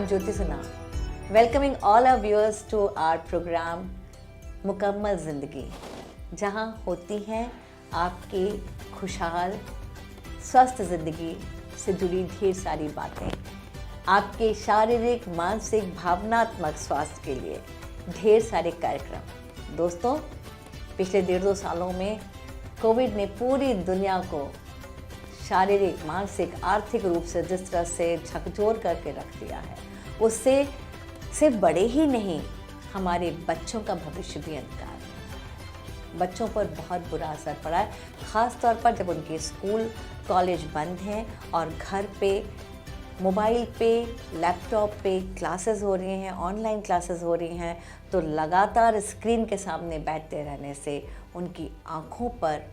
I'm Jyoti Sinha, welcoming all our viewers to our program मुकम्मल ज़िंदगी, जहाँ होती हैं आपकी खुशहाल स्वस्थ ज़िंदगी से जुड़ी ढेर सारी बातें, आपके शारीरिक, मानसिक, भावनात्मक स्वास्थ्य के लिए ढेर सारे कार्यक्रम। दोस्तों, पिछले 1.5-2 सालों में कोविड ने पूरी दुनिया को शारीरिक, मानसिक, आर्थिक रूप से जिस तरह से झकझोर करके रख दिया है, उससे सिर्फ बड़े ही नहीं, हमारे बच्चों का भविष्य भी अंधकार है। बच्चों पर बहुत बुरा असर पड़ा है, ख़ास तौर पर जब उनके स्कूल कॉलेज बंद हैं और घर पे मोबाइल पे, लैपटॉप पे क्लासेस हो रही हैं, ऑनलाइन क्लासेस हो रही हैं, तो लगातार स्क्रीन के सामने बैठते रहने से उनकी आँखों पर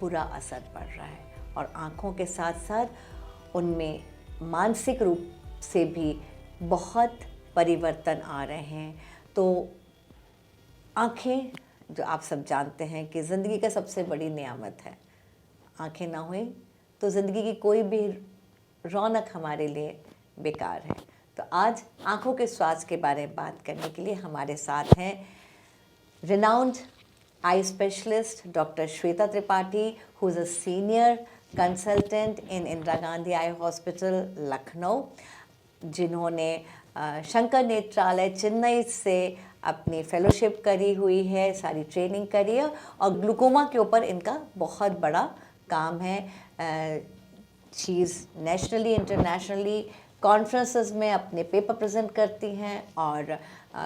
बुरा असर पड़ रहा है और आँखों के साथ साथ उनमें मानसिक रूप से भी बहुत परिवर्तन आ रहे हैं। तो आँखें, जो आप सब जानते हैं कि ज़िंदगी का सबसे बड़ी नियामत है, आँखें ना हुई तो ज़िंदगी की कोई भी रौनक हमारे लिए बेकार है। तो आज आँखों के स्वास्थ्य के बारे में बात करने के लिए हमारे साथ हैं renowned eye specialist Dr. Shweta Tripathi, who is a senior consultant in Indira Gandhi Eye Hospital, Lucknow, जिन्होंने शंकर नेत्रालय चेन्नई से अपनी फेलोशिप करी हुई है, सारी ट्रेनिंग करी है और ग्लूकोमा के ऊपर इनका बहुत बड़ा काम है। She is nationally internationally conferences में अपने पेपर प्रेजेंट करती हैं और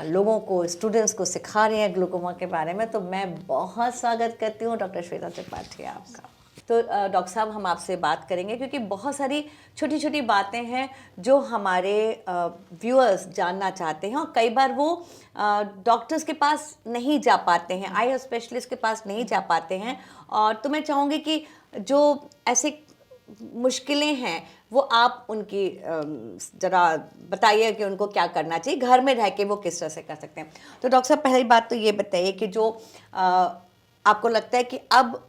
लोगों को, स्टूडेंट्स को सिखा रही हैं ग्लूकोमा के बारे में। तो मैं बहुत स्वागत करती हूँ डॉक्टर श्वेता त्रिपाठी आपका। तो डॉक्टर साहब, हम आपसे बात करेंगे क्योंकि बहुत सारी छोटी छोटी बातें हैं जो हमारे व्यूअर्स जानना चाहते हैं और कई बार वो डॉक्टर्स के पास नहीं जा पाते हैं, आई स्पेशलिस्ट के पास नहीं जा पाते हैं। और तो मैं चाहूँगी कि जो ऐसे मुश्किलें हैं वो आप उनकी ज़रा बताइए कि उनको क्या करना चाहिए, घर में रह के वो किस तरह से कर सकते हैं। तो डॉक्टर साहब, पहली बात तो ये बताइए कि जो आपको लगता है कि अब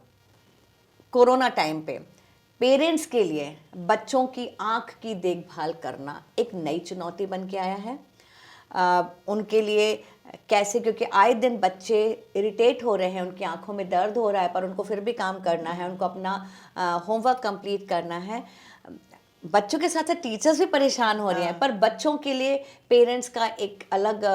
कोरोना टाइम पे पेरेंट्स के लिए बच्चों की आँख की देखभाल करना एक नई चुनौती बन के आया है। उनके लिए कैसे, क्योंकि आए दिन बच्चे इरिटेट हो रहे हैं, उनकी आंखों में दर्द हो रहा है, पर उनको फिर भी काम करना है, उनको अपना होमवर्क कंप्लीट करना है। बच्चों के साथ साथ टीचर्स भी परेशान हो रहे हैं, पर बच्चों के लिए पेरेंट्स का एक अलग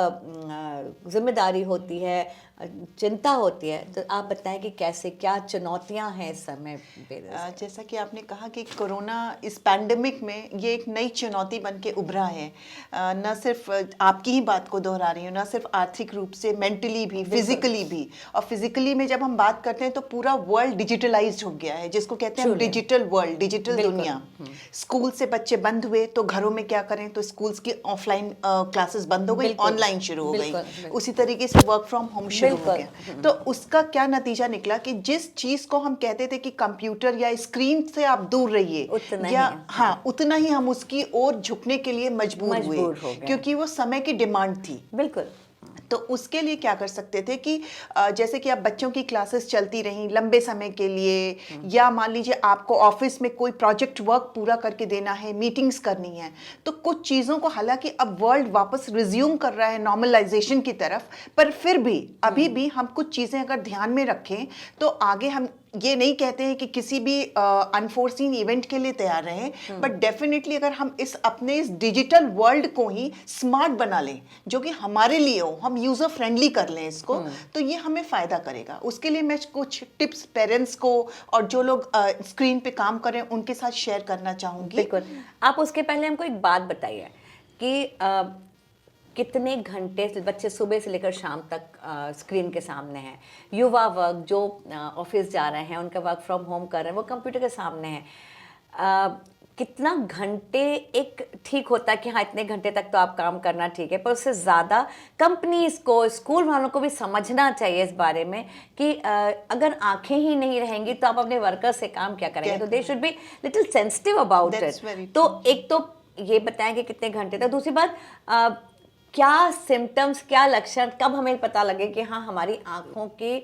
जिम्मेदारी होती है, चिंता होती है। तो आप बताएं कि कैसे, क्या चुनौतियां हैं इस समय पेरेंट्स? जैसा कि आपने कहा कि कोरोना इस पैंडेमिक में ये एक नई चुनौती बन के उभरा है। न सिर्फ आपकी ही बात को दोहरा रही हूँ, न सिर्फ आर्थिक रूप से, मेंटली भी, फिजिकली भी। और फिजिकली में जब हम बात करते हैं तो पूरा वर्ल्ड डिजिटलाइज्ड हो गया है, जिसको कहते हैं डिजिटल वर्ल्ड, डिजिटल दुनिया। स्कूल से बच्चे बंद हुए तो घरों में क्या करें, तो स्कूल्स की ऑफलाइन क्लासेस बंद हो गई, ऑनलाइन शुरू हो गई। उसी तरीके से वर्क फ्रॉम होम शुरू हो गया। तो उसका क्या नतीजा निकला कि जिस चीज को हम कहते थे कि कंप्यूटर या स्क्रीन से आप दूर रहिए, या उतना ही हम उसकी ओर झुकने के लिए मजबूर हुए, क्योंकि वो समय की डिमांड थी। बिल्कुल। तो उसके लिए क्या कर सकते थे कि जैसे कि आप बच्चों की क्लासेस चलती रहीं लंबे समय के लिए, या मान लीजिए आपको ऑफिस में कोई प्रोजेक्ट वर्क पूरा करके देना है, मीटिंग्स करनी है, तो कुछ चीज़ों को, हालांकि अब वर्ल्ड वापस रिज्यूम कर रहा है नॉर्मलाइजेशन की तरफ, पर फिर भी अभी भी हम कुछ चीज़ें अगर ध्यान में रखें तो आगे हम ये नहीं कहते हैं कि किसी भी अनफोर्सीन इवेंट के लिए तैयार रहें, बट डेफिनेटली अगर हम अपने इस डिजिटल वर्ल्ड को ही स्मार्ट बना लें, जो कि हमारे लिए हो, हम यूजर फ्रेंडली कर लें इसको, तो ये हमें फायदा करेगा। उसके लिए मैं कुछ टिप्स पेरेंट्स को और जो लोग स्क्रीन पे काम कर रहे हैं उनके साथ शेयर करना चाहूंगी। बिल्कुल। आप उसके पहले हमको एक बात बताइए कि कितने घंटे बच्चे सुबह से लेकर शाम तक स्क्रीन के सामने हैं। युवा वर्ग जो ऑफिस जा रहे हैं, उनका वर्क फ्रॉम होम कर रहे हैं, वो कंप्यूटर के सामने हैं। कितना घंटे एक ठीक होता है कि हाँ इतने घंटे तक तो आप काम करना ठीक है, पर उससे ज़्यादा कंपनीज को, स्कूल वालों को भी समझना चाहिए इस बारे में कि अगर आंखें ही नहीं रहेंगी तो आप अपने वर्कर्स से काम क्या करेंगे। तो they should be little sensitive about it. तो एक तो ये बताएं कि कितने घंटे तक। दूसरी बात, क्या सिम्टम्स, क्या लक्षण, कब हमें पता लगे कि हाँ हमारी आँखों की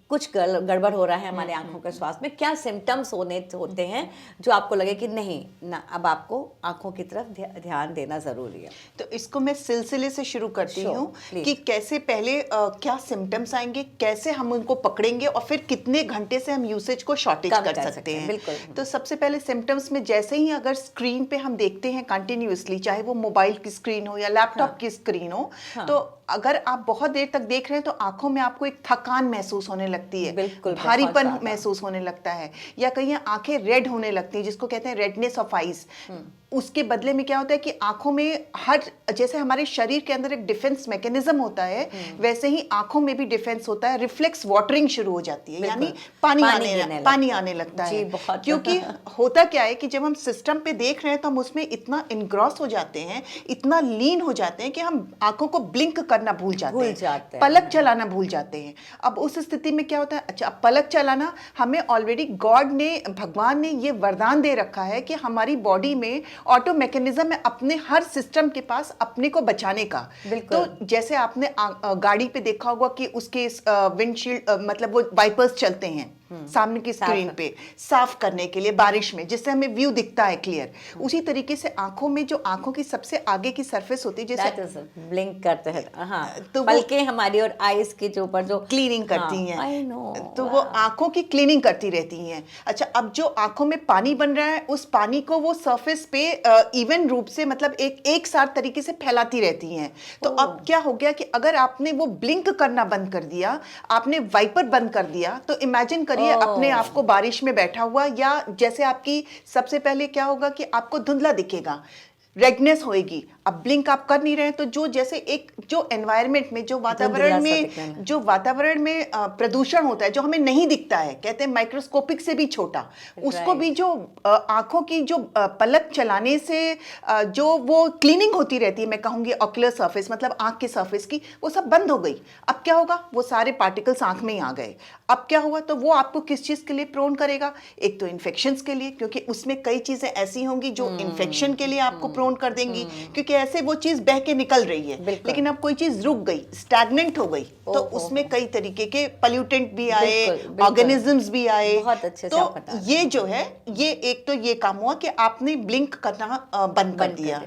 कुछ गड़बड़ हो रहा है हमारे आंखों के स्वास्थ्य में, क्या सिम्टम्स होते हैं जो आपको लगे कि नहीं ना, अब आपको आंखों की तरफ ध्यान देना ज़रूरी है। तो इसको मैं सिलसिले से शुरू करती Sure, हूँ please. कि कैसे पहले क्या सिम्टम्स आएंगे, कैसे हम उनको पकड़ेंगे और फिर कितने घंटे से हम यूसेज को शॉर्टेज कम कर सकते हैं। बिल्कुल। तो सबसे पहले सिम्टम्स में जैसे ही अगर स्क्रीन पे हम देखते हैं कंटिन्यूअसली, चाहे वो मोबाइल की स्क्रीन हो या लैपटॉप की स्क्रीन हो, तो अगर आप बहुत देर तक देख रहे हैं तो आंखों में आपको एक थकान महसूस होने लगती है, बिल्कुल, भारीपन महसूस होने लगता है, या कहीं आंखें रेड होने लगती हैं जिसको कहते हैं रेडनेस ऑफ आईज। उसके बदले में क्या होता है कि आंखों में जैसे हमारे शरीर के अंदर एक डिफेंस मैकेनिज्म होता है, वैसे ही आंखों में भी डिफेंस होता है, रिफ्लेक्स वाटरिंग शुरू हो जाती है, यानी पानी आने लगता है। क्योंकि होता क्या है कि जब हम सिस्टम पे देख रहे हैं तो हम उसमें इतना इनग्रॉस हो जाते हैं, इतना लीन हो जाते हैं कि हम आंखों को ब्लिंक करना भूल जाते हैं, पलक चलाना भूल जाते हैं। अब उस स्थिति में क्या होता है, अच्छा पलक चलाना हमें ऑलरेडी गॉड ने, भगवान ने ये वरदान दे रखा है कि हमारी बॉडी में ऑटो मैकेनिज्म है अपने हर सिस्टम के पास अपने को बचाने का। तो जैसे आपने गाड़ी पे देखा होगा कि उसके विंडशील्ड मतलब वो वाइपर्स चलते हैं सामने की स्क्रीन पे साफ करने के लिए बारिश में, जिससे हमें व्यू दिखता है क्लियर। उसी तरीके से आंखों में जो आंखों की सबसे आगे की सरफेस होती है, जैसे ब्लिंक करते हैं, हाँ, तो पलकें हमारी और आईज के जो ऊपर जो क्लीनिंग करती हैं, आई नो, तो वो आंखों की क्लीनिंग करती रहती हैं। अच्छा, अब जो आंखों में पानी बन रहा है, उस पानी को वो सरफेस पे इवन रूप से मतलब एक साथ तरीके से फैलाती रहती हैं। तो अब क्या हो गया कि अगर आपने वो ब्लिंक करना बंद कर दिया, आपने वाइपर बंद कर दिया, तो इमेजिन अपने आप को बारिश में बैठा हुआ, या जैसे आपकी सबसे पहले क्या होगा कि आपको धुंधला दिखेगा, रेडनेस होएगी। अब ब्लिंक आप कर नहीं रहे हैं, तो जो जैसे एक जो एनवायरनमेंट में, जो वातावरण में प्रदूषण होता है जो हमें नहीं दिखता है, कहते हैं माइक्रोस्कोपिक से भी छोटा, उसको भी जो आंखों की जो पलक चलाने से जो वो क्लीनिंग होती रहती है, मैं कहूंगी ऑक्यूलर सरफेस मतलब आंख के सरफेस की, वो सब बंद हो गई। अब क्या होगा, वो सारे पार्टिकल्स आंख में ही आ गए। अब क्या हुआ, तो वो आपको किस चीज के लिए प्रोन करेगा, एक तो इन्फेक्शंस के लिए, क्योंकि उसमें कई चीजें ऐसी होंगी जो इन्फेक्शन के लिए आपको प्रोन कर देंगी, क्योंकि ऐसे वो चीज बह के निकल रही है, लेकिन अब कोई चीज रुक गई, स्टैग्नेंट हो गई, तो उसमें कई तरीके के पोल्यूटेंट भी आए, ऑर्गेनिजम्स भी आए। तो ये जो है, ये एक तो ये काम हुआ कि आपने ब्लिंक करना बंद कर दिया।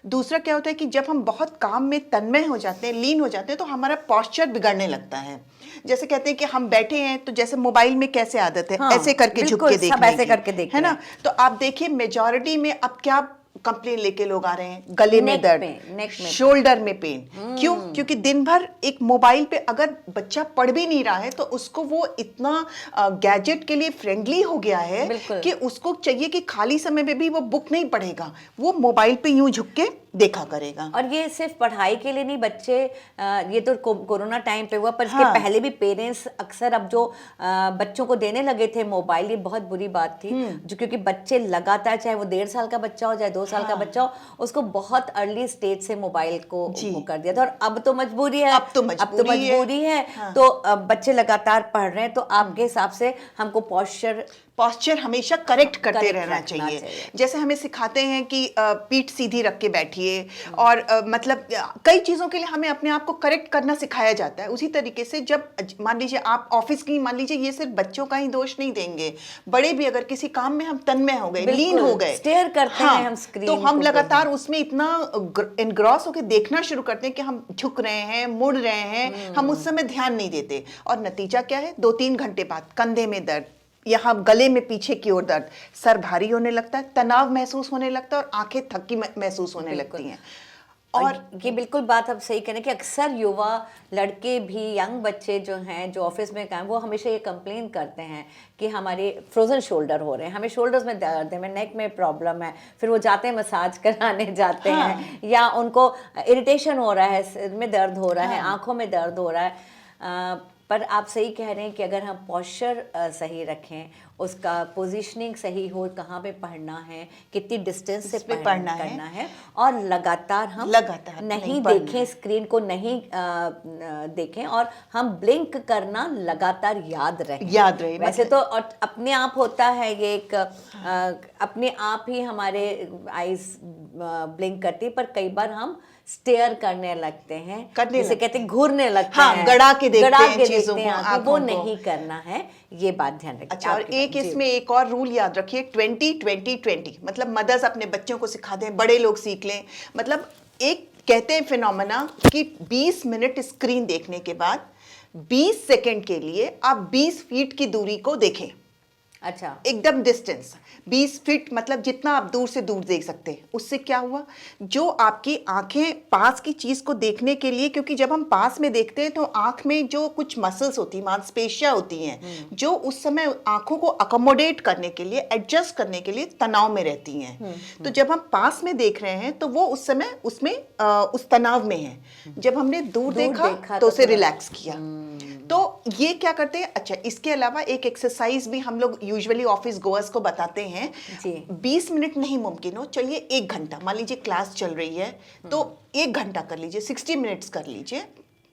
दूसरा क्या होता है कि जब हम बहुत काम में तन्मय हो जाते हैं, लीन हो जाते हैं, तो हमारा पोस्चर बिगड़ने लगता है। जैसे कहते हैं कि हम बैठे हैं, तो जैसे मोबाइल में कैसे आदत है, ऐसे करके झुक के देखने की, है ना। तो आप देखिए मेजॉरिटी में अब क्या कंप्लेन लेके लोग आ रहे हैं, गले में दर्द, शोल्डर में पेन। क्यों? क्योंकि दिन भर एक मोबाइल पे अगर बच्चा पढ़ भी नहीं रहा है, तो उसको वो इतना गैजेट के लिए फ्रेंडली हो गया है कि उसको चाहिए कि खाली समय में भी वो बुक नहीं पढ़ेगा, वो मोबाइल पे यूं झुक के देखा करेगा। और ये सिर्फ पढ़ाई के लिए नहीं, बच्चे ये तो कोरोना टाइम पे हुआ, पर इसके पहले भी पेरेंट्स अक्सर अब जो बच्चों को देने लगे थे मोबाइल, ये बहुत बुरी बात थी, जो क्योंकि बच्चे लगातार, चाहे वो 1.5 साल का बच्चा हो, चाहे 2 साल का बच्चा हो, उसको बहुत अर्ली स्टेज से मोबाइल को वो कर दिया था। और अब तो मजबूरी है, अब तो मजबूरी है। तो बच्चे लगातार पढ़ रहे हैं, तो आपके हिसाब से हमको पोस्चर हमेशा करेक्ट करते रहना चाहिए। जैसे हमें सिखाते हैं कि पीठ सीधी रख के बैठिए, और मतलब कई चीज़ों के लिए हमें अपने आप को करेक्ट करना सिखाया जाता है। उसी तरीके से जब मान लीजिए आप ऑफिस की, मान लीजिए ये सिर्फ बच्चों का ही दोष नहीं देंगे, बड़े भी अगर किसी काम में हम तन्मय हो गए, लीन हो गए, स्टेयर करते हैं हम स्क्रीन, तो हम लगातार उसमें इतना एनग्रॉस होकर देखना शुरू करते हैं कि हम झुक रहे हैं, मुड़ रहे हैं, हम उस समय ध्यान नहीं देते। और नतीजा क्या है, 2-3 घंटे बाद कंधे में दर्द, यहाँ गले में पीछे की ओर दर्द, सर भारी होने लगता है, तनाव महसूस होने लगता है, और आंखें थकी महसूस होने लगती हैं। और ये बिल्कुल बात आप सही कह रहे हैं कि अक्सर युवा लड़के भी, यंग बच्चे जो हैं, जो ऑफिस में काम, वो हमेशा ये कंप्लेन करते हैं कि हमारे फ्रोजन शोल्डर हो रहे हैं, हमें शोल्डर्स में दर्द है, हमें नेक में प्रॉब्लम है, फिर वो जाते हैं मसाज कराने जाते हैं, या उनको इरिटेशन हो रहा है, सिर में दर्द हो रहा है, आंखों में दर्द हो रहा है। पर आप सही कह रहे हैं कि अगर हम पोस्चर सही रखें, उसका पोजीशनिंग सही हो, कहाँ पे पढ़ना है, कितनी डिस्टेंस से पढ़ना है, और लगातार हम नहीं देखें स्क्रीन को, नहीं देखें, और हम ब्लिंक करना लगातार याद रहे। वैसे तो और अपने आप होता है ये एक अपने आप ही हमारे आईज ब्लिंक करती है, पर कई बार हम स्टेयर करने लगते हैं, करने जिसे लगते कहते हैं घूरने लगते हाँ, हैं, गड़ा के देखते गड़ा हैं के चीजों देखते हैं को, आंखों, वो आंखों को। नहीं करना है, ये बात ध्यान रखिए। अच्छा, और एक इसमें एक और रूल याद रखिए, 20-20-20, मतलब मदर्स अपने बच्चों को सिखा दें, बड़े लोग सीख लें। मतलब एक कहते हैं फिनोमेना कि 20 मिनट स्क्रीन देखने के बाद 20 सेकंड के लिए आप 20 फीट की दूरी को देखें। अच्छा, एकदम डिस्टेंस 20 फीट, मतलब जितना आप दूर से दूर देख सकते हैं। उससे क्या हुआ, जो आपकी आंखें पास की चीज को देखने के लिए, क्योंकि जब हम पास में देखते हैं तो आंख में जो कुछ मसल्स होती हैं, मांसपेशियां होती हैं, जो उस समय आंखों को अकोमोडेट करने के लिए, एडजस्ट करने के लिए तनाव में रहती हैं। तो जब हम पास में देख रहे हैं तो वो उस समय उसमें उस तनाव में है। जब हमने दूर देखा तो उसे रिलैक्स किया। तो ये क्या करते हैं। अच्छा, इसके अलावा एक एक्सरसाइज भी हम लोग यूजुअली ऑफिस गोअर्स को बताते हैं जी। 20 मिनट नहीं मुमकिन हो, चलिए 1 घंटा, मान लीजिए क्लास चल रही है तो 1 घंटा कर लीजिए, 60 मिनट्स कर लीजिए।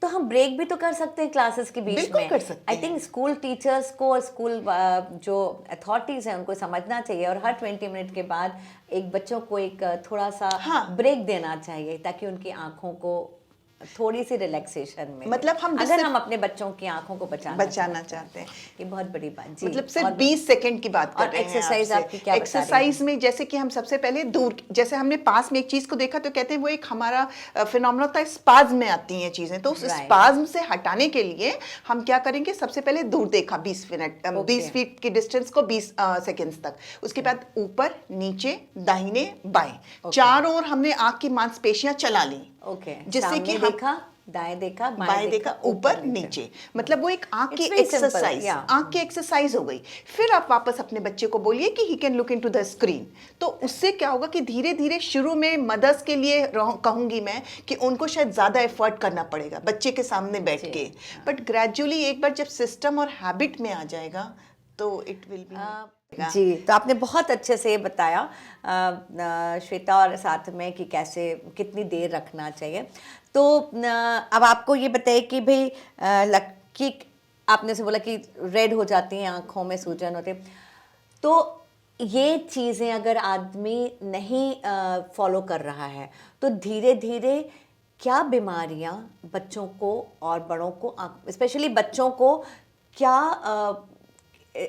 तो हम ब्रेक भी तो कर सकते हैं क्लासेस के बीच बिल्कुल में। कर सकते आई हैं। थिंक स्कूल टीचर्स को और स्कूल जो अथॉरिटीज हैं उनको समझना चाहिए, और हर 20 मिनट के बाद एक बच्चों को एक थोड़ा सा हाँ। ब्रेक देना चाहिए, ताकि उनकी आंखों को थोड़ी सी रिलैक्सेशन मिले। मतलब हम अगर हम अपने बच्चों की आंखों को बचाना चाहते हैं, ये बहुत बड़ी बात। जी, मतलब सिर्फ और 20 सेकंड की बात कर और रहे हैं एक्सरसाइज आपसे। आपकी क्या बता रही एक्सरसाइज में जैसे कि हम सबसे पहले दूर, जैसे हमने पास में एक चीज को देखा तो कहते हैं वो एक हमारा फिनोमेना होता है, स्पाज्म में आती हैं चीजें। तो उस Right. स्पाज्म से हटाने के लिए हम क्या करेंगे, सबसे पहले दूर देखा 20 मिनट, 20 फीट की डिस्टेंस को 20 सेकेंड्स तक। उसके बाद ऊपर, नीचे, दाहिने, बाएं, चारों ओर हमने आंख की मांसपेशियां चला ली। ओके, जिससे कि हम देखा, दाएं देखा, बाएं देखा, ऊपर नीचे, मतलब वो एक आंख की It's very simple, exercise, yeah. आंख की एक्सरसाइज हो गई। फिर आप वापस अपने बच्चे को बोलिए कि he can look into the screen. तो उससे क्या होगा कि धीरे धीरे, शुरू में मदर्स के लिए कहूंगी मैं कि उनको शायद ज्यादा एफर्ट करना पड़ेगा बच्चे के सामने बैठ के, बट ग्रेजुअली एक बार जब सिस्टम और हैबिट में आ जाएगा तो इट विल बी। जी, तो आपने बहुत अच्छे से ये बताया श्वेता, और साथ में कि कैसे कितनी देर रखना चाहिए। तो अब आपको ये बताइए कि भाई कि आपने से बोला कि रेड हो जाती हैं आँखों में, सूजन होते, तो ये चीज़ें अगर आदमी नहीं फॉलो कर रहा है तो धीरे धीरे क्या बीमारियां बच्चों को और बड़ों को, स्पेशली बच्चों को, क्या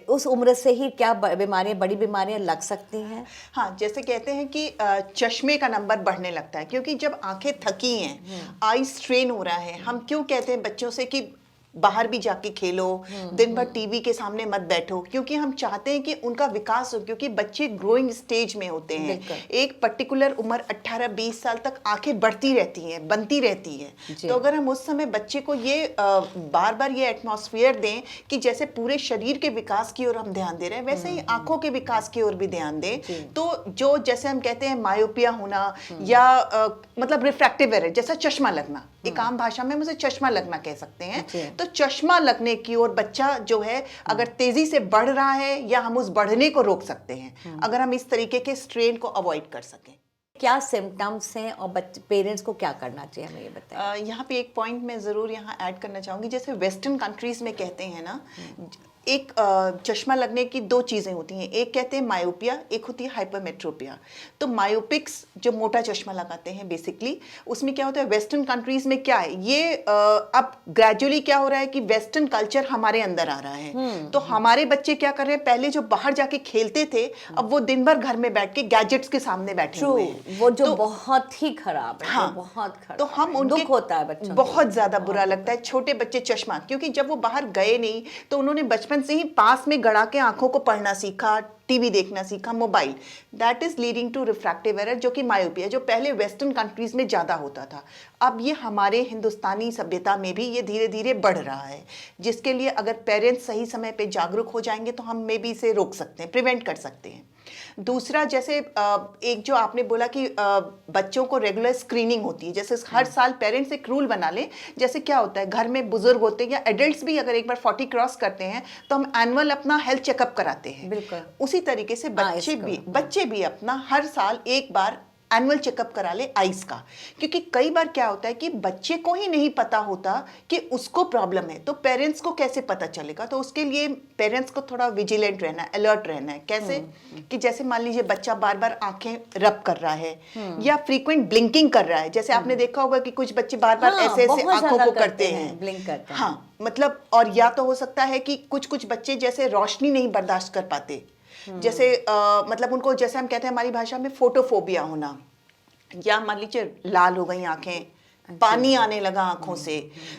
उस उम्र से ही क्या बीमारियां, बड़ी बीमारियां लग सकती हैं? हाँ, जैसे कहते हैं कि चश्मे का नंबर बढ़ने लगता है, क्योंकि जब आंखें थकी हैं, आई स्ट्रेन हो रहा है। हम क्यों कहते हैं बच्चों से कि बाहर भी जाके खेलो, दिन भर टीवी के सामने मत बैठो, क्योंकि हम चाहते हैं कि उनका विकास हो, क्योंकि बच्चे ग्रोइंग स्टेज में होते हैं। एक पर्टिकुलर उम्र 18-20 साल तक आंखें बढ़ती रहती हैं, बनती रहती हैं। तो अगर हम उस समय बच्चे को ये बार बार ये एटमॉस्फेयर दें कि जैसे पूरे शरीर के विकास की ओर हम ध्यान दे रहे हैं, वैसे ही आंखों के विकास की ओर भी ध्यान दें, तो जो जैसे हम कहते हैं मायोपिया होना या मतलब रिफ्रैक्टिव एरर, जैसा चश्मा लगना, एक आम भाषा में हम उसे चश्मा लगना कह सकते हैं। तो चश्मा लगने की ओर बच्चा जो है अगर तेजी से बढ़ रहा है, या हम उस बढ़ने को रोक सकते हैं अगर हम इस तरीके के स्ट्रेन को अवॉइड कर सकें। क्या सिम्टम्स हैं और पेरेंट्स को क्या करना चाहिए, हमें ये बताएं। यहाँ पे एक पॉइंट मैं ज़रूर यहाँ ऐड करना चाहूँगी। जैसे वेस्टर्न कंट्रीज़ में कहते हैं ना, एक चश्मा लगने की 2 चीज़ें होती हैं, एक कहते हैं मायोपिया, एक होती है हाइपरमेट्रोपिया। तो मायोपिक्स जो मोटा चश्मा लगाते हैं बेसिकली, उसमें क्या होता है, वेस्टर्न कंट्रीज़ में क्या है, ये अब ग्रेजुअली क्या हो रहा है कि वेस्टर्न कल्चर हमारे अंदर आ रहा है। तो हमारे बच्चे क्या कर रहे हैं, पहले जो बाहर जाके खेलते थे, अब वो दिन भर घर में बैठ के गैजेट्स के सामने बैठे हुए हैं, वो जो बहुत ही खराब है। हाँ, बहुत खराब। तो हम उनके दुख होता है बच्चों, बहुत ज्यादा बुरा लगता है। छोटे बच्चे चश्मा, क्योंकि जब वो बाहर गए नहीं तो उन्होंने बचपन से ही पास में गड़ा के आंखों को पढ़ना सीखा, टीवी देखना सीखा, mobile, that is leading to refractive error, जो कि मायोपिया, जो पहले वेस्टर्न कंट्रीज में ज्यादा होता था, अब ये हमारे हिंदुस्तानी सभ्यता में भी ये धीरे धीरे बढ़ रहा है, जिसके लिए अगर पेरेंट्स सही समय पे जागरूक हो जाएंगे तो हम मे भी इसे रोक सकते हैं, प्रिवेंट कर सकते हैं। दूसरा, जैसे एक जो आपने बोला कि बच्चों को रेगुलर स्क्रीनिंग होती है, जैसे हर साल पेरेंट्स एक रूल बना ले, जैसे क्या होता है घर में बुजुर्ग होते हैं या एडल्ट्स भी अगर एक बार 40 क्रॉस करते हैं तो हम एनुअल अपना हेल्थ चेकअप कराते हैं। बिल्कुल उसी तरीके से बच्चे भी अपना हर साल एक बार एनुअल चेकअप करा ले आईज का, क्योंकि कई बार क्या होता है कि बच्चे को ही नहीं पता होता कि उसको प्रॉब्लम है, तो पेरेंट्स को कैसे पता चलेगा। तो उसके लिए पेरेंट्स को थोड़ा विजिलेंट रहना है, अलर्ट रहना है। कैसे कि जैसे मान लीजिए बच्चा बार बार आंखें रब कर रहा है या फ्रीक्वेंट ब्लिंकिंग कर रहा है, जैसे आपने देखा होगा कि कुछ बच्चे बार बार ऐसे ऐसे आंखों को करते हैं, ब्लिंक करते हैं। हाँ, मतलब, और या तो हो सकता है कि कुछ कुछ बच्चे जैसे रोशनी नहीं बर्दाश्त कर पाते, जैसे मतलब उनको, जैसे हम कहते हैं हमारी भाषा में फोटोफोबिया होना, या मान लीजिए लाल हो गई आंखें, पानी आने लगा आंखों से।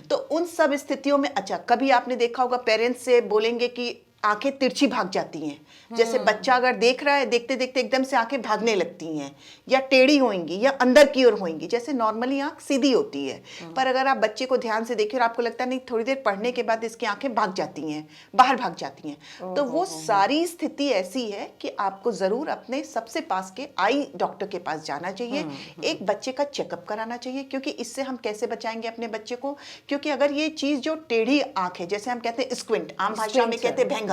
तो उन सब स्थितियों में, अच्छा, कभी आपने देखा होगा पेरेंट्स से बोलेंगे कि आंखें तिरछी भाग जाती हैं, जैसे बच्चा अगर देख रहा है, देखते देखते एकदम से आंखें भागने लगती हैं, या टेढ़ी होंगी या अंदर की ओर होंगी, जैसे नॉर्मली आंख सीधी होती है, पर अगर आप बच्चे को ध्यान से देखिए और आपको लगता है नहीं, थोड़ी देर पढ़ने के बाद इसकी आंखें भाग जाती हैं, बाहर भाग जाती हैं, तो वो सारी स्थिति ऐसी है कि आपको जरूर अपने सबसे पास के आई डॉक्टर के पास जाना चाहिए, एक बच्चे का चेकअप कराना चाहिए, क्योंकि इससे हम कैसे बचाएंगे अपने बच्चे को, क्योंकि अगर ये चीज जो टेढ़ी आंख है, जैसे हम कहते हैं स्क्विंट, आम भाषा में कहते हैं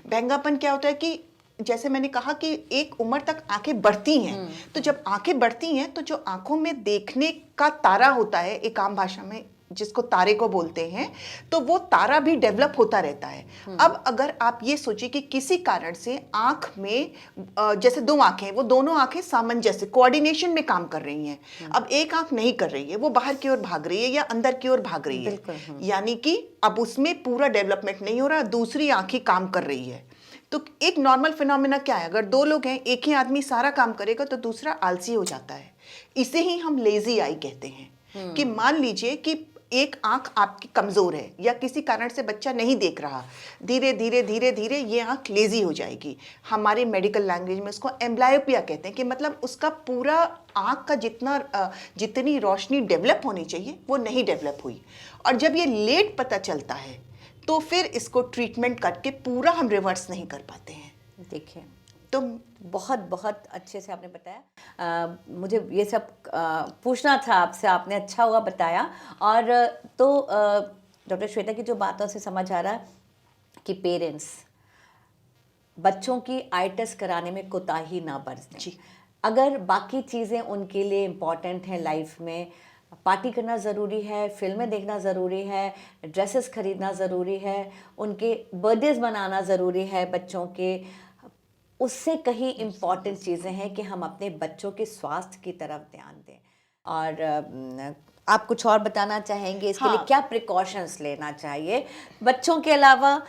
भैंगापन क्या होता है कि जैसे मैंने कहा कि एक उम्र तक आंखें बढ़ती हैं, तो जब आंखें बढ़ती हैं तो जो आंखों में देखने का तारा होता है, एक आम भाषा में जिसको तारे को बोलते हैं, तो वो तारा भी डेवलप होता रहता है। अब अगर आप ये सोचिए कि किसी कारण से आंख में जैसे दो आंखें, वो दोनों आंखें सामंजस्य कोऑर्डिनेशन में काम कर रही हैं, अब एक आंख नहीं कर रही है, वो बाहर की ओर भाग रही है या अंदर की ओर भाग रही है, यानी कि अब उसमें पूरा डेवलपमेंट नहीं हो रहा, दूसरी आंख ही काम कर रही है। तो एक नॉर्मल फिनोमेना क्या है, अगर दो लोग हैं, एक ही आदमी सारा काम करेगा तो दूसरा आलसी हो जाता है। इसे ही हम लेजी आई कहते हैं, कि मान लीजिए कि एक आंख आपकी कमजोर है या किसी कारण से बच्चा नहीं देख रहा, धीरे धीरे धीरे धीरे ये आंख लेजी हो जाएगी। हमारे मेडिकल लैंग्वेज में उसको एम्ब्लायोपिया कहते हैं, कि मतलब उसका पूरा आंख का जितनी रोशनी डेवलप होनी चाहिए वो नहीं डेवलप हुई, और जब ये लेट पता चलता है तो फिर इसको ट्रीटमेंट करके पूरा हम रिवर्स नहीं कर पाते हैं। देखिए, तो बहुत बहुत अच्छे से आपने बताया। मुझे ये सब पूछना था आपसे, आपने अच्छा हुआ बताया। और तो डॉक्टर श्वेता की जो बातों से समझ आ रहा है कि पेरेंट्स बच्चों की आई टेस्ट कराने में कोताही ना बरतें। जी। अगर बाकी चीज़ें उनके लिए इम्पॉर्टेंट हैं लाइफ में, पार्टी करना ज़रूरी है, फिल्में देखना ज़रूरी है, ड्रेसेस खरीदना ज़रूरी है, उनके बर्थडेज मनाना ज़रूरी है बच्चों के, उससे कहीं इम्पॉर्टेंट चीज़ें हैं कि हम अपने बच्चों के स्वास्थ्य की तरफ ध्यान दें। और आप कुछ और बताना चाहेंगे इसके लिए क्या प्रिकॉशंस लेना चाहिए बच्चों के अलावा?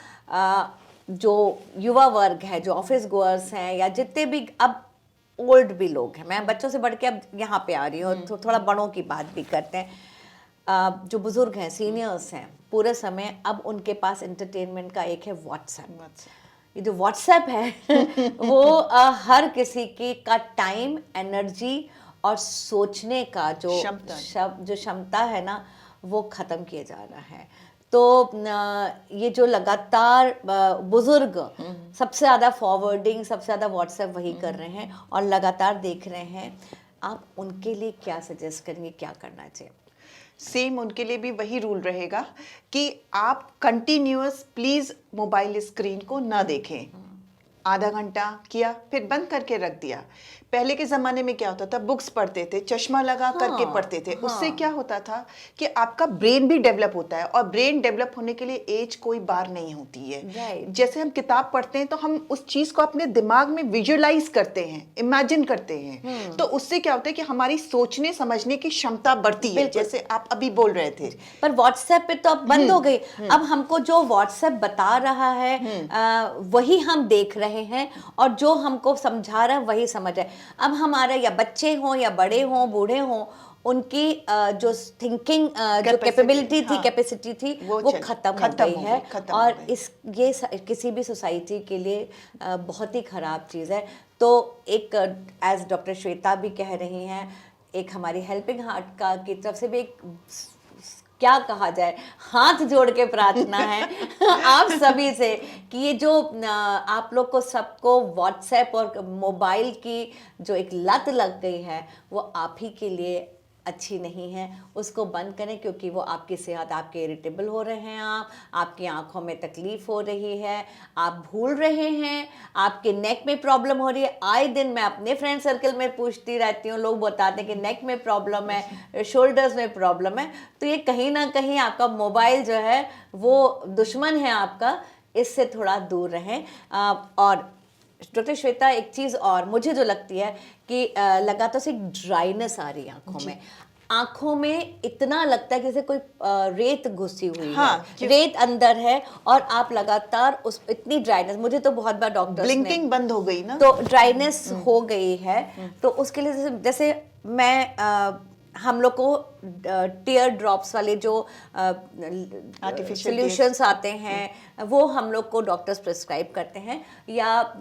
जो युवा वर्ग है, जो ऑफिस गोअर्स हैं, या जितने भी अब ओल्ड भी लोग हैं, मैं बच्चों से बढ़ के अब यहाँ पे आ रही हूँ, तो थोड़ा बड़ों की बात भी करते हैं। जो बुजुर्ग हैं, सीनियर्स हैं, पूरे समय अब उनके पास एंटरटेनमेंट का एक है व्हाट्सएप। ये जो व्हाट्सएप है वो हर किसी की का टाइम, एनर्जी और सोचने का जो क्षमता है ना, वो ख़त्म किए जा रहा है। तो ये जो लगातार बुजुर्ग सबसे ज़्यादा फॉरवर्डिंग, सबसे ज़्यादा व्हाट्सएप वही कर रहे हैं और लगातार देख रहे हैं, आप उनके लिए क्या सजेस्ट करेंगे, क्या करना चाहिए? सेम उनके लिए भी वही रूल रहेगा कि आप कंटिन्यूअस प्लीज मोबाइल स्क्रीन को ना देखें। आधा घंटा किया, फिर बंद करके रख दिया। पहले के ज़माने में क्या होता था, बुक्स पढ़ते थे, चश्मा लगा करके पढ़ते थे। उससे क्या होता था कि आपका ब्रेन भी डेवलप होता है, और ब्रेन डेवलप होने के लिए एज कोई बार नहीं होती है। जैसे हम किताब पढ़ते हैं तो हम उस चीज़ को अपने दिमाग में विजुअलाइज करते हैं, इमेजिन करते हैं, तो उससे क्या होता है कि हमारी सोचने समझने की क्षमता बढ़ती है, जैसे आप अभी बोल रहे थे। पर व्हाट्सएप पे तो अब बंद हो गई। अब हमको जो व्हाट्सएप बता रहा है वही हम देख रहे हैं, और जो हमको समझा रहा है वही समझ रहे हैं। अब हमारे या बच्चे हों या बड़े हों, बूढ़े हों, उनकी जो थिंकिंग जो कैपेबिलिटी थी, कैपेसिटी थी, वो खत्म हो गई है। और ये किसी भी सोसाइटी के लिए बहुत ही ख़राब चीज़ है। तो एक एज डॉक्टर श्वेता भी कह रही हैं, एक हमारी हेल्पिंग हार्ट का की तरफ से भी एक, क्या कहा जाए, हाथ जोड़ के प्रार्थना है आप सभी से कि ये जो आप लोग को सबको व्हाट्सएप और मोबाइल की जो एक लत लग गई है, वो आप ही के लिए अच्छी नहीं है उसको बंद करें, क्योंकि वो आपकी सेहत, आपके इरिटेबल हो रहे हैं, आपकी आंखों में तकलीफ हो रही है, आप भूल रहे हैं, आपके नेक में प्रॉब्लम हो रही है। आए दिन मैं अपने फ्रेंड सर्कल में पूछती रहती हूँ, लोग बताते हैं कि नेक में प्रॉब्लम है, शोल्डर्स में प्रॉब्लम है। तो ये कहीं ना कहीं आपका मोबाइल जो है वो दुश्मन है आपका, इससे थोड़ा दूर रहें। और डॉक्टर श्वेता, एक चीज़ और मुझे जो लगती है कि लगातार से ड्राइनेस आ रही है आंखों में इतना लगता है जैसे कोई रेत घुसी हुई है, रेत अंदर है, और आप लगातार उस इतनी ड्राइनेस, मुझे तो बहुत बार डॉक्टर्स ब्लिंकिंग बंद हो गई ना, तो ड्राइनेस हो गई है। तो उसके लिए जैसे मैं हम लोग को टीयर ड्रॉप्स वाले जो सॉल्यूशंस आते हैं वो हम लोग को डॉक्टर्स प्रिस्क्राइब करते हैं, या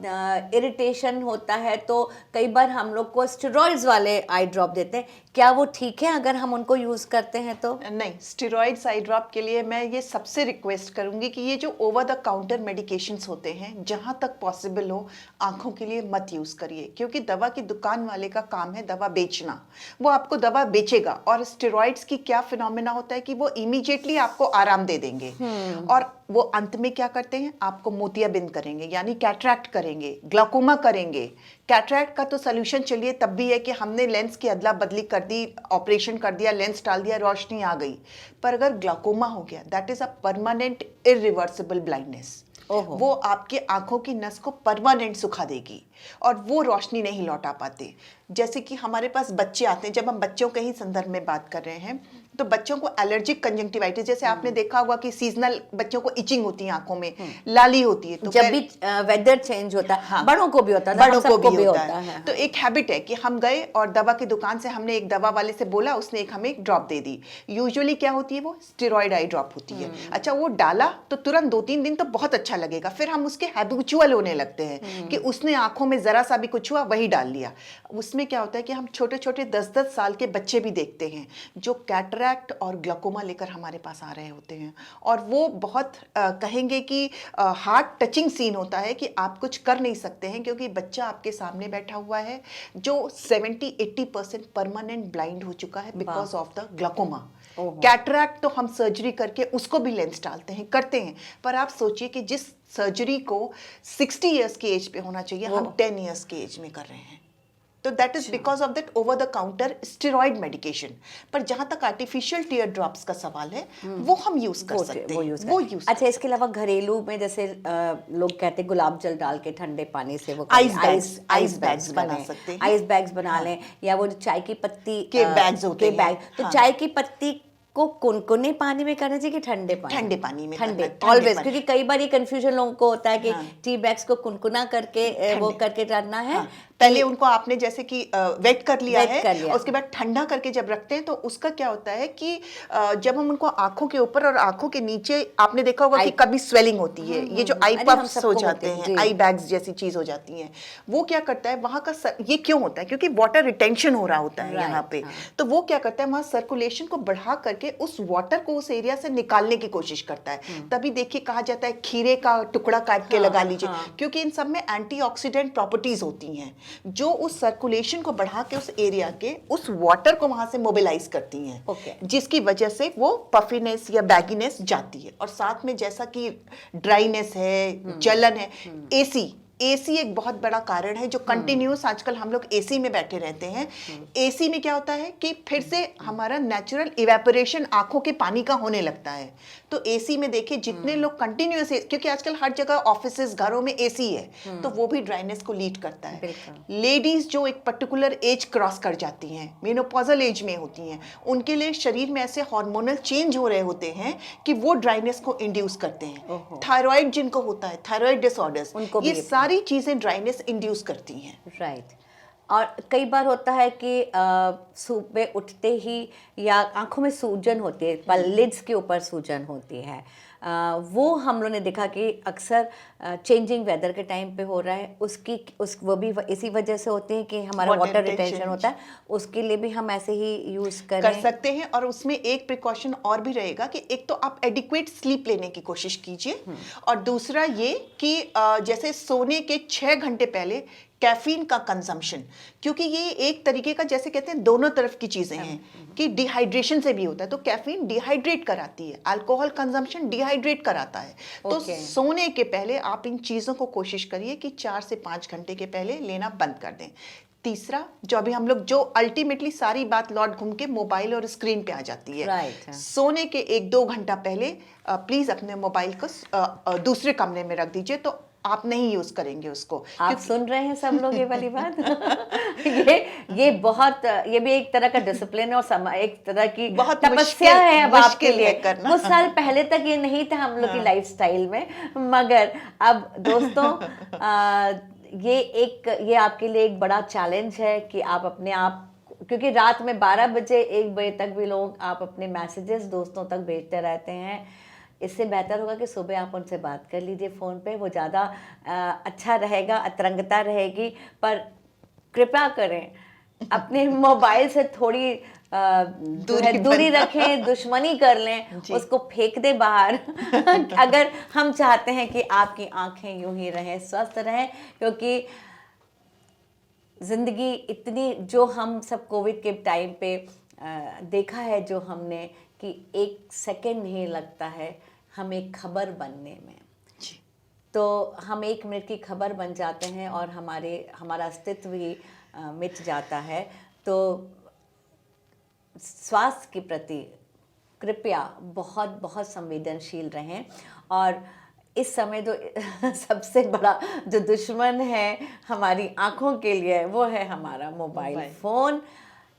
इरिटेशन होता है तो कई बार हम लोग को स्टेरॉइड्स वाले आई ड्रॉप देते हैं। क्या वो ठीक है अगर हम उनको यूज़ करते हैं तो? नहीं, स्टेरॉइड्स आई ड्रॉप के लिए मैं ये सबसे रिक्वेस्ट करूंगी कि ये जो ओवर द काउंटर मेडिकेशंस होते हैं, जहां तक पॉसिबल हो आंखों के लिए मत यूज़ करिए, क्योंकि दवा की दुकान वाले का काम है दवा बेचना। वो आपको दवा बेचेगा, और स्टेरॉइड्स की क्या फिनोमेना होता है कि वो इमीडिएटली आपको आराम दे देंगे, और वो अंत में क्या करते हैं, आपको मोतियाबिंद करेंगे, यानी कैटरैक्ट करेंगे, ग्लाकोमा करेंगे। कैटरैक्ट का तो सोल्यूशन चलिए तब भी है कि हमने लेंस की अदला बदली कर दी, ऑपरेशन कर दिया, लेंस डाल दिया, रोशनी आ गई। पर अगर ग्लाकोमा हो गया, that is a permanent irreversible blindness. वो आपके आंखों की नस को परमानेंट सुखा देगी, और वो रोशनी नहीं लौटा पाते। जैसे कि हमारे पास बच्चे आते हैं, जब हम बच्चों के ही संदर्भ में बात कर रहे हैं, तो बच्चों को एलर्जिक कंजंक्टिवाइटिस, जैसे आपने देखा होगा कि सीजनल बच्चों को इचिंग होती है, आंखों में लाली होती है, तो जब भी वेदर चेंज होता है, हाँ, बड़ों को भी होता है, बड़ों को भी होता है। तो एक हैबिट है कि हम गए और दवा की दुकान से हमने एक दवा वाले से बोला, उसने एक हमें एक ड्रॉप दे दी। यूजुअली क्या होती है, वो स्टेरॉइड आई ड्रॉप होती है। अच्छा, वो डाला तो तुरंत 2-3 दिन तो बहुत अच्छा लगेगा, फिर हम उसके हैबिचुअल होने लगते हैं कि उसने आंखों में जरा सा भी कुछ हुआ वही डाल लिया। उसमें क्या होता है कि हम छोटे छोटे 10-10 साल के बच्चे भी देखते हैं जो कैटरैक्ट और ग्लाकोमा लेकर हमारे पास आ रहे होते हैं, और वो बहुत कहेंगे कि हार्ट टचिंग सीन होता है कि आप कुछ कर नहीं सकते हैं, क्योंकि बच्चा आपके सामने बैठा हुआ है जो 70-80% परमानेंट ब्लाइंड हो चुका है because of the glaucoma. Cataract तो हम सर्जरी करके उसको भी लेंस डालते हैं, करते हैं, पर आप सोचिए कि जिस सर्जरी को 60 इयर्स की एज पे होना चाहिए, हम 10 इयर्स की एज में कर रहे हैं। तो that is because of that over the counter steroid medication. पर जहां तक आर्टिफिशियल टीयर ड्रॉप्स का सवाल है, वो हम यूज कर सकते हैं, वो यूज। अच्छा, इसके अलावा घरेलू में जैसे लोग कहते हैं गुलाब जल डाल के ठंडे पानी से वो आइस बैग्स बना सकते हैं, आइस बैग्स बना लें, या वो चाय की पत्ती के बैग्स होते हैं। तो चाय की पत्ती को कुनकुने पानी में करना चाहिए कि ठंडे पानी में? ठंडे ऑलवेज, क्योंकि कई बार ये कंफ्यूजन लोगों को होता है कि टी बैग्स को कुनकुना करके वो करके डालना है। पहले उनको आपने जैसे कि वेट कर लिया है, उसके बाद ठंडा करके जब रखते हैं तो उसका क्या होता है कि जब हम उनको आंखों के ऊपर और आंखों के नीचे, आपने देखा होगा कि कभी स्वेलिंग होती है, ये जो आई पफ्स हो जाते हैं, आई बैग्स जैसी चीज हो जाती हैं, वो क्या करता है वहां का ये क्यों होता है, क्योंकि वाटर रिटेंशन हो रहा होता है यहाँ पे। तो वो क्या करता है, वहां सर्कुलेशन को बढ़ा करके उस वाटर को उस एरिया से निकालने की कोशिश करता है। तभी देखिए कहा जाता है खीरे का टुकड़ा काट के लगा लीजिए, क्योंकि इन सब में एंटीऑक्सीडेंट प्रॉपर्टीज होती हैं जो उस सर्कुलेशन को बढ़ा के उस एरिया के उस वाटर को वहां से मोबिलाइज करती हैं, जिसकी वजह से वो पफीनेस या बैगीनेस जाती है। और साथ में जैसा कि ड्राइनेस है, जलन है, एसी एक बहुत बड़ा कारण है जो कंटिन्यूस आजकल हम लोग एसी में बैठे रहते हैं। एसी में क्या होता है कि फिर से हमारा नेचुरल इवेपोरेशन आंखों के पानी का होने लगता है। तो एसी में देखिए जितने लोग कंटिन्यूस, क्योंकि आजकल हर जगह ऑफिसेज घरों में एसी है, तो वो भी ड्राइनेस को लीड करता है। लेडीज जो एक पर्टिकुलर एज क्रॉस कर जाती हैं, मेनोपॉजल एज में होती हैं, उनके लिए शरीर में ऐसे हार्मोनल चेंज हो रहे होते हैं कि वो ड्राइनेस को इंड्यूस करते हैं। थायराइड जिनको होता है, थायराइड डिसऑर्डर्स, ये सारी चीजें ड्राइनेस इंड्यूस करती हैं। राइट। और कई बार होता है कि सुबह उठते ही या आंखों में सूजन होती है, लिड्स के ऊपर सूजन होती है, वो हम लोगों ने देखा कि अक्सर चेंजिंग वेदर के टाइम पे हो रहा है। वो भी इसी वजह से होते हैं कि हमारा वाटर रिटेंशन होता है, उसके लिए भी हम ऐसे ही यूज़ कर सकते हैं। और उसमें एक प्रिकॉशन और भी रहेगा कि एक तो आप एडिक्वेट स्लीप लेने की कोशिश कीजिए, और दूसरा ये कि जैसे सोने के 6 घंटे पहले कैफीन का कंजम्पशन, क्योंकि ये एक तरीके का, जैसे कहते हैं, दोनों तरफ की चीजें हैं कि डिहाइड्रेशन से भी होता है। तो कैफीन डिहाइड्रेट कराती है, अल्कोहल कंजम्पशन डिहाइड्रेट कराता है। तो सोने के पहले आप इन चीजों को कोशिश करिए कि 4 से 5 घंटे के पहले लेना बंद कर दें। तीसरा, जो अभी हम लोग, जो अल्टीमेटली सारी बात लौट घूम के मोबाइल और स्क्रीन पे आ जाती है, सोने के 1-2 घंटा पहले प्लीज अपने मोबाइल को दूसरे कमरे में रख दीजिए, तो आप नहीं यूज करेंगे उसको। आप सुन रहे हैं सब लोग ये वाली बात। ये बहुत, ये भी एक तरह का डिसिप्लिन है और एक तरह की बहुत तपस्या है अब आपके लिए करना। कुछ साल पहले तक ये नहीं था हम लोग की लाइफस्टाइल में, मगर अब दोस्तों ये आपके लिए एक बड़ा चैलेंज है कि आप अपने आप, क्योंकि रात में 12 बजे 1 बजे तक भी लोग आप अपने मैसेजेस दोस्तों तक भेजते रहते हैं। इससे बेहतर होगा कि सुबह आप उनसे बात कर लीजिए फ़ोन पे, वो ज़्यादा अच्छा रहेगा, अतरंगता रहेगी। पर कृपया करें अपने मोबाइल से थोड़ी दूरी रखें, दुश्मनी कर लें, उसको फेंक दे बाहर। अगर हम चाहते हैं कि आपकी आंखें यूं ही रहें, स्वस्थ रहें, क्योंकि ज़िंदगी इतनी, जो हम सब कोविड के टाइम पे देखा है, जो हमने कि 1 सेकंड नहीं लगता है हमें खबर बनने में। तो हम 1 मिनट की खबर बन जाते हैं और हमारा अस्तित्व ही मिट जाता है। तो स्वास्थ्य के प्रति कृपया बहुत बहुत संवेदनशील रहें। और इस समय जो सबसे बड़ा जो दुश्मन है हमारी आंखों के लिए, वो है हमारा मोबाइल फ़ोन।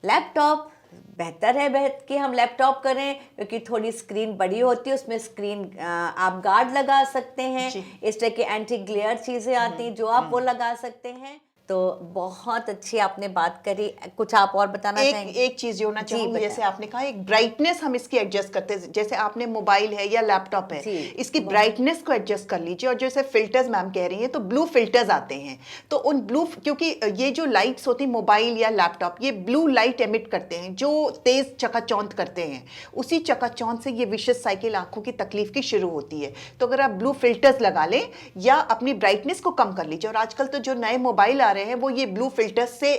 लैपटॉप बेहतर है कि हम लैपटॉप करें, क्योंकि थोड़ी स्क्रीन बड़ी होती है, उसमें स्क्रीन आप गार्ड लगा सकते हैं, इस तरह की एंटी ग्लेयर चीज़ें आती हैं जो आप वो लगा सकते हैं। तो बहुत अच्छी आपने बात करी। कुछ आप और बताना चाहेंगे? एक चीज जोड़ना चाहूंगी, जैसे आपने कहा एक ब्राइटनेस हम इसकी एडजस्ट करते हैं, जैसे आपने मोबाइल है या लैपटॉप है, इसकी ब्राइटनेस को एडजस्ट कर लीजिए। और जैसे फिल्टर्स मैम कह रही हैं, तो ब्लू फिल्टर्स आते हैं, तो उन ब्लू, क्योंकि ये जो लाइट्स होती मोबाइल या लैपटॉप, ये ब्लू लाइट एमिट करते हैं जो तेज चकाचौंध करते हैं। उसी चकाचौंध से ये विशेष साइकिल आंखों की तकलीफ की शुरू होती है। तो अगर आप ब्लू फिल्टर्स लगा लें या अपनी ब्राइटनेस को कम कर लीजिए, और आजकल तो जो नए मोबाइल आ रहे हैं वो ये ब्लू फिल्टर्स से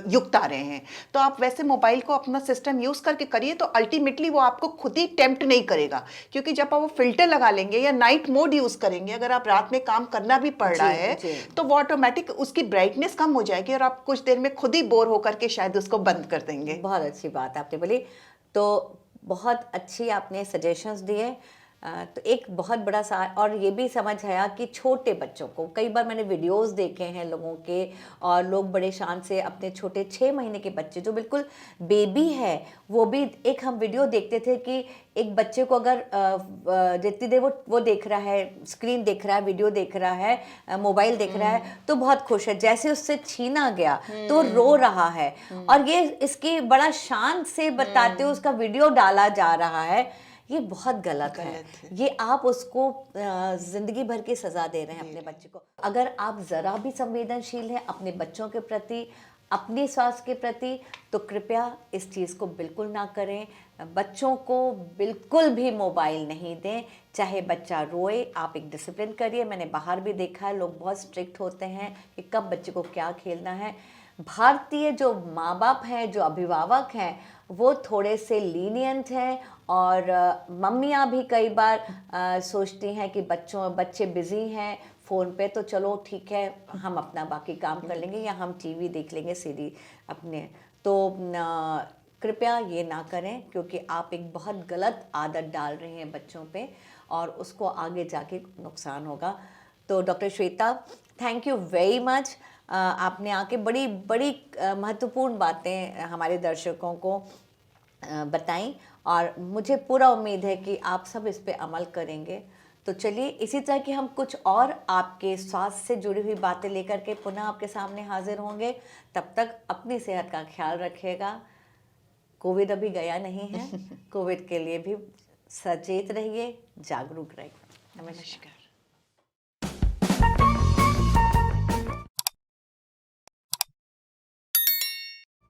युक्त आ रहे हैं, तो आप वैसे मोबाइल को अपना सिस्टम यूज करके करिए, तो अल्टीमेटली वो आपको खुद ही टेम्प्ट नहीं करेगा। क्योंकि जब आप वो फिल्टर लगा लेंगे या नाइट मोड यूज करेंगे, अगर आप रात में काम करना भी पड़ रहा है, तो वो ऑटोमेटिक उसकी ब्राइटनेस कम हो जाएगी और आप कुछ देर में खुद ही बोर होकर के शायद उसको बंद कर देंगे। बहुत अच्छी बात आपने बोली। तो बहुत अच्छी आपने सजेशंस दिए। तो एक बहुत बड़ा सा और ये भी समझ आया कि छोटे बच्चों को, कई बार मैंने वीडियोस देखे हैं लोगों के, और लोग बड़े शान से अपने छोटे 6 महीने के बच्चे जो बिल्कुल बेबी है, वो भी, एक हम वीडियो देखते थे कि एक बच्चे को अगर जितनी देर वो देख रहा है, स्क्रीन देख रहा है, वीडियो देख रहा है, मोबाइल देख रहा है, तो बहुत खुश है, जैसे उससे छीना गया तो रो रहा है, और ये इसकी बड़ा शान से बताते हुए उसका वीडियो डाला जा रहा है। ये बहुत गलत है। ये आप उसको जिंदगी भर की सजा दे रहे हैं अपने बच्चे को। अगर आप जरा भी संवेदनशील हैं अपने बच्चों के प्रति, अपने स्वास्थ्य के प्रति, तो कृपया इस चीज़ को बिल्कुल ना करें। बच्चों को बिल्कुल भी मोबाइल नहीं दें, चाहे बच्चा रोए। आप एक डिसिप्लिन करिए। मैंने बाहर भी देखा है, लोग बहुत स्ट्रिक्ट होते हैं कि कब बच्चे को क्या खेलना है। भारतीय जो माँ बाप हैं, जो अभिभावक हैं, वो थोड़े से लीनियंट हैं, और मम्मियाँ भी कई बार सोचती हैं कि बच्चे बिजी हैं फ़ोन पे, तो चलो ठीक है, हम अपना बाकी काम कर लेंगे या हम टीवी देख लेंगे, सीरीज अपने। तो कृपया ये ना करें, क्योंकि आप एक बहुत गलत आदत डाल रहे हैं बच्चों पे, और उसको आगे जाके नुकसान होगा। तो doctor Shweta, thank you very much. आपने आके बड़ी बड़ी महत्वपूर्ण बातें हमारे दर्शकों को बताई, और मुझे पूरा उम्मीद है कि आप सब इस पे अमल करेंगे। तो चलिए, इसी तरह की हम कुछ और आपके स्वास्थ्य से जुड़ी हुई बातें लेकर के पुनः आपके सामने हाजिर होंगे। तब तक अपनी सेहत का ख्याल रखिएगा। कोविड अभी गया नहीं है। कोविड के लिए भी सचेत रहिए, जागरूक रहिए। नमस्कार।